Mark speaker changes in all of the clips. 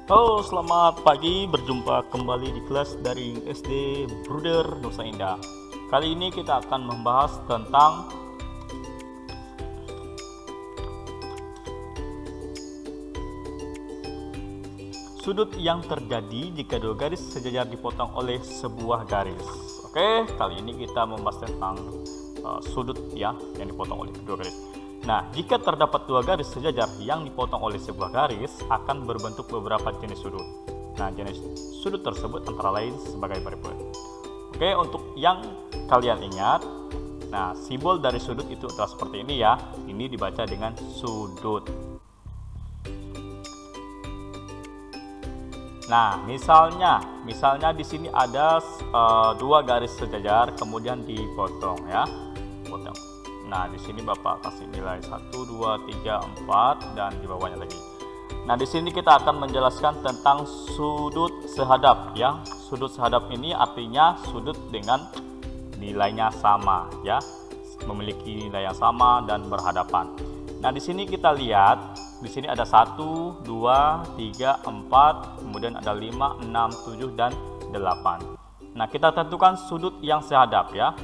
Speaker 1: Halo, selamat pagi. Berjumpa kembali di kelas daring SD Bruder Nusa Indah. Kali ini kita akan membahas tentang sudut yang terjadi jika dua garis sejajar dipotong oleh sebuah garis. Oke, kali ini kita membahas tentang sudut yang dipotong oleh dua garis. Nah, jika terdapat dua garis sejajar yang dipotong oleh sebuah garis, akan berbentuk beberapa jenis sudut. Nah, jenis sudut tersebut antara lain sebagai berikut. Oke, untuk yang kalian ingat, nah simbol dari sudut itu adalah seperti ini ya. Ini dibaca dengan sudut. Nah, misalnya di sini ada dua garis sejajar, kemudian dipotong ya, potong. Nah, di sini Bapak kasih nilai 1, 2, 3, 4 dan di bawahnya lagi. Nah, di sini kita akan menjelaskan tentang sudut sehadap ya. Sudut sehadap ini artinya sudut dengan nilainya sama ya, memiliki nilai yang sama dan berhadapan. Nah, di sini kita lihat, di sini ada 1, 2, 3, 4, kemudian ada 5, 6, 7 dan 8. Nah, kita tentukan sudut yang sehadap ya.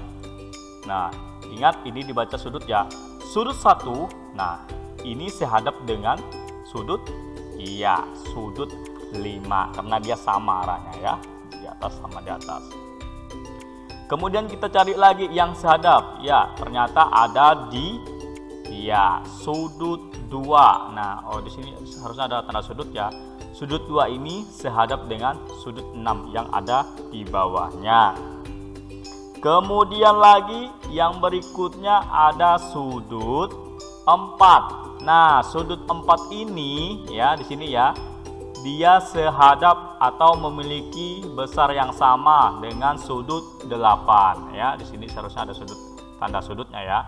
Speaker 1: Nah, ingat ini dibaca sudut ya. Sudut 1, nah ini sehadap dengan sudut, iya, sudut 5 karena dia sama arahnya ya, di atas sama di atas. Kemudian kita cari lagi yang sehadap, ya ternyata ada di, ya, sudut 2. Nah, di sini harusnya ada tanda sudut ya. Sudut 2 ini sehadap dengan sudut 6 yang ada di bawahnya. Kemudian lagi yang berikutnya ada sudut 4. Nah, sudut 4 ini ya di sini ya, dia sehadap atau memiliki besar yang sama dengan sudut 8 ya. Di sini seharusnya ada sudut, tanda sudutnya ya.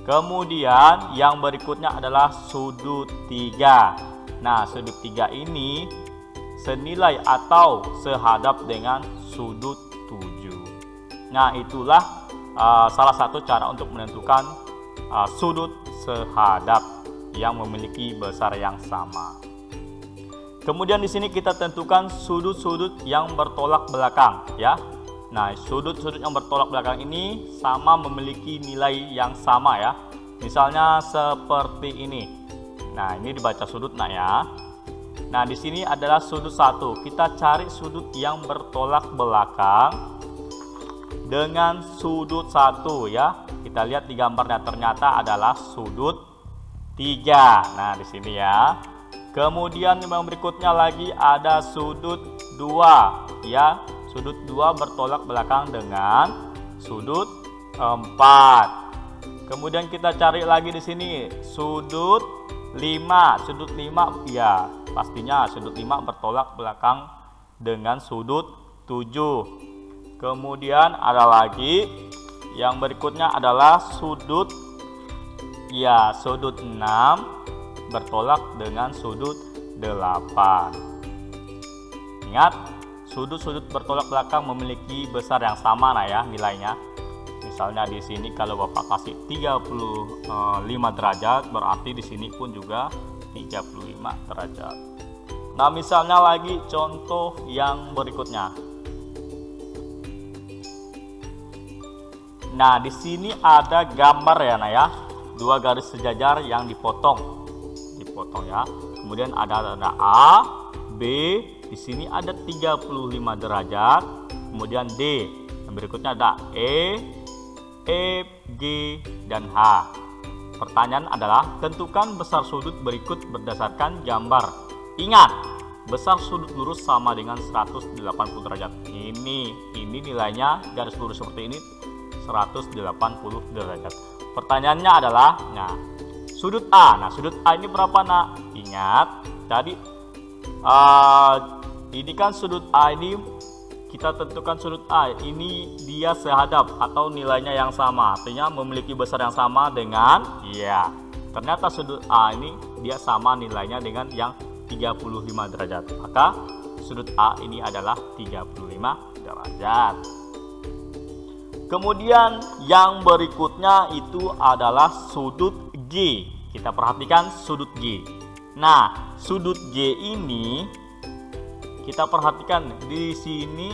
Speaker 1: Kemudian yang berikutnya adalah sudut 3. Nah, sudut 3 ini senilai atau sehadap dengan sudut 7. Nah, itulah salah satu cara untuk menentukan sudut sehadap yang memiliki besar yang sama. Kemudian di sini kita tentukan sudut-sudut yang bertolak belakang ya. Nah, sudut-sudut yang bertolak belakang ini sama memiliki nilai yang sama ya. Misalnya seperti ini. Nah, ini dibaca sudut nah ya. Nah, di sini adalah sudut 1. Kita cari sudut yang bertolak belakang dengan sudut 1 ya. Kita lihat di gambarnya, ternyata adalah sudut 3. Nah, di sini ya. Kemudian yang berikutnya lagi ada sudut 2 ya. Sudut 2 bertolak belakang dengan sudut 4. Kemudian kita cari lagi di sini sudut 5. Sudut 5 ya, pastinya sudut 5 bertolak belakang dengan sudut 7. Kemudian ada lagi yang berikutnya adalah sudut, ya, sudut 6 bertolak dengan sudut 8. Ingat, sudut-sudut bertolak belakang memiliki besar yang sama nah ya nilainya. Misalnya di sini kalau Bapak kasih 35 derajat, berarti di sini pun juga 35 derajat. Nah, misalnya lagi contoh yang berikutnya. Nah, di sini ada gambar ya, nah ya, dua garis sejajar yang dipotong ya. Kemudian ada tanda A, B, di sini ada 35 derajat. Kemudian D, yang berikutnya ada E, F, G, dan H. Pertanyaan adalah tentukan besar sudut berikut berdasarkan gambar. Ingat, besar sudut lurus sama dengan 180 derajat. Ini nilainya garis lurus seperti ini 180 derajat. Pertanyaannya adalah, nah, sudut A. Nah, sudut A ini berapa, nak? Ingat, tadi ini kan sudut A ini kita tentukan sudut A ini dia sehadap atau nilainya yang sama, artinya memiliki besar yang sama dengan, ya, ternyata sudut A ini dia sama nilainya dengan yang 35 derajat. Maka sudut A ini adalah 35 derajat. Kemudian yang berikutnya itu adalah sudut G. Kita perhatikan sudut G. Nah, sudut G ini kita perhatikan di sini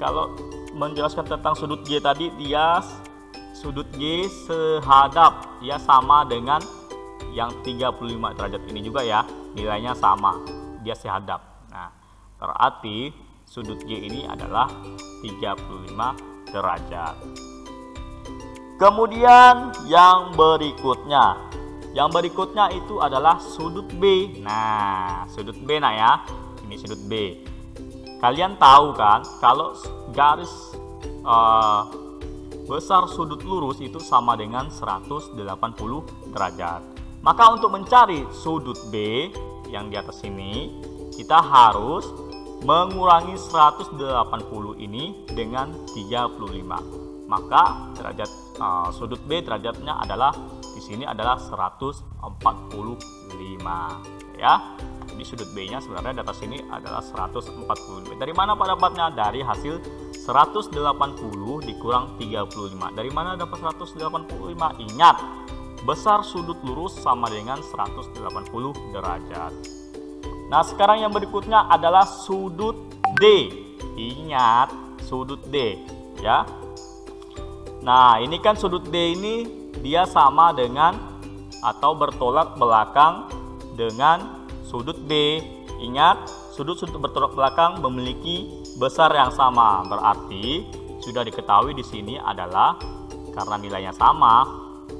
Speaker 1: kalau menjelaskan tentang sudut G tadi, dia sudut G sehadap, dia sama dengan yang 35 derajat ini juga ya, nilainya sama, dia sehadap. Nah, berarti sudut G ini adalah 35 derajat. Kemudian yang berikutnya itu adalah sudut B. Nah, sudut B ya, ini sudut B. Kalian tahu kan kalau garis besar sudut lurus itu sama dengan 180 derajat. Maka untuk mencari sudut B yang di atas ini, kita harus mengurangi 180 ini dengan 35. Maka derajat sudut B derajatnya adalah di sini adalah 145 ya. Jadi sudut B-nya sebenarnya di atas sini adalah 145. Dari mana Pak dapatnya? Dari hasil 180 dikurang 35. Dari mana dapat 185? Ingat, besar sudut lurus sama dengan 180 derajat. Nah, sekarang yang berikutnya adalah sudut D. Ingat, sudut D ya. Nah, ini kan sudut D ini dia sama dengan atau bertolak belakang dengan sudut B. Ingat, sudut-sudut bertolak belakang memiliki besar yang sama. Berarti sudah diketahui di sini adalah karena nilainya sama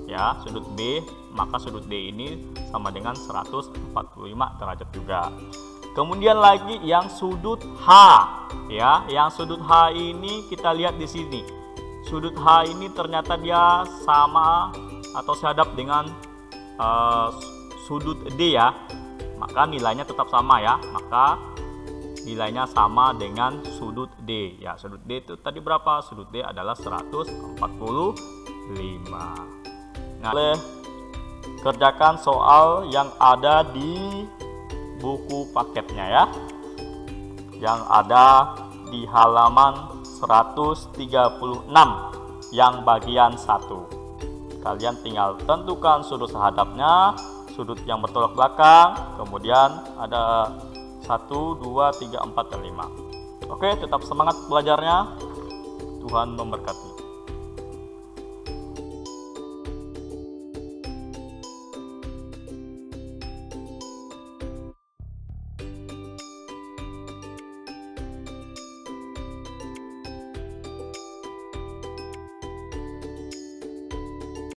Speaker 1: ya, sudut B, maka sudut D ini sama dengan 145 derajat juga. Kemudian lagi yang sudut H ya, yang sudut H ini kita lihat di sini. Sudut H ini ternyata dia sama atau sehadap dengan sudut D ya. Maka nilainya tetap sama ya. Maka nilainya sama dengan sudut D ya. Sudut D itu tadi berapa? Sudut D adalah 145. Nah, boleh kerjakan soal yang ada di buku paketnya ya, yang ada di halaman 136 yang bagian 1. Kalian tinggal tentukan sudut sehadapnya, sudut yang bertolak belakang, kemudian ada 1, 2, 3, 4, dan 5. Oke, tetap semangat belajarnya. Tuhan memberkati.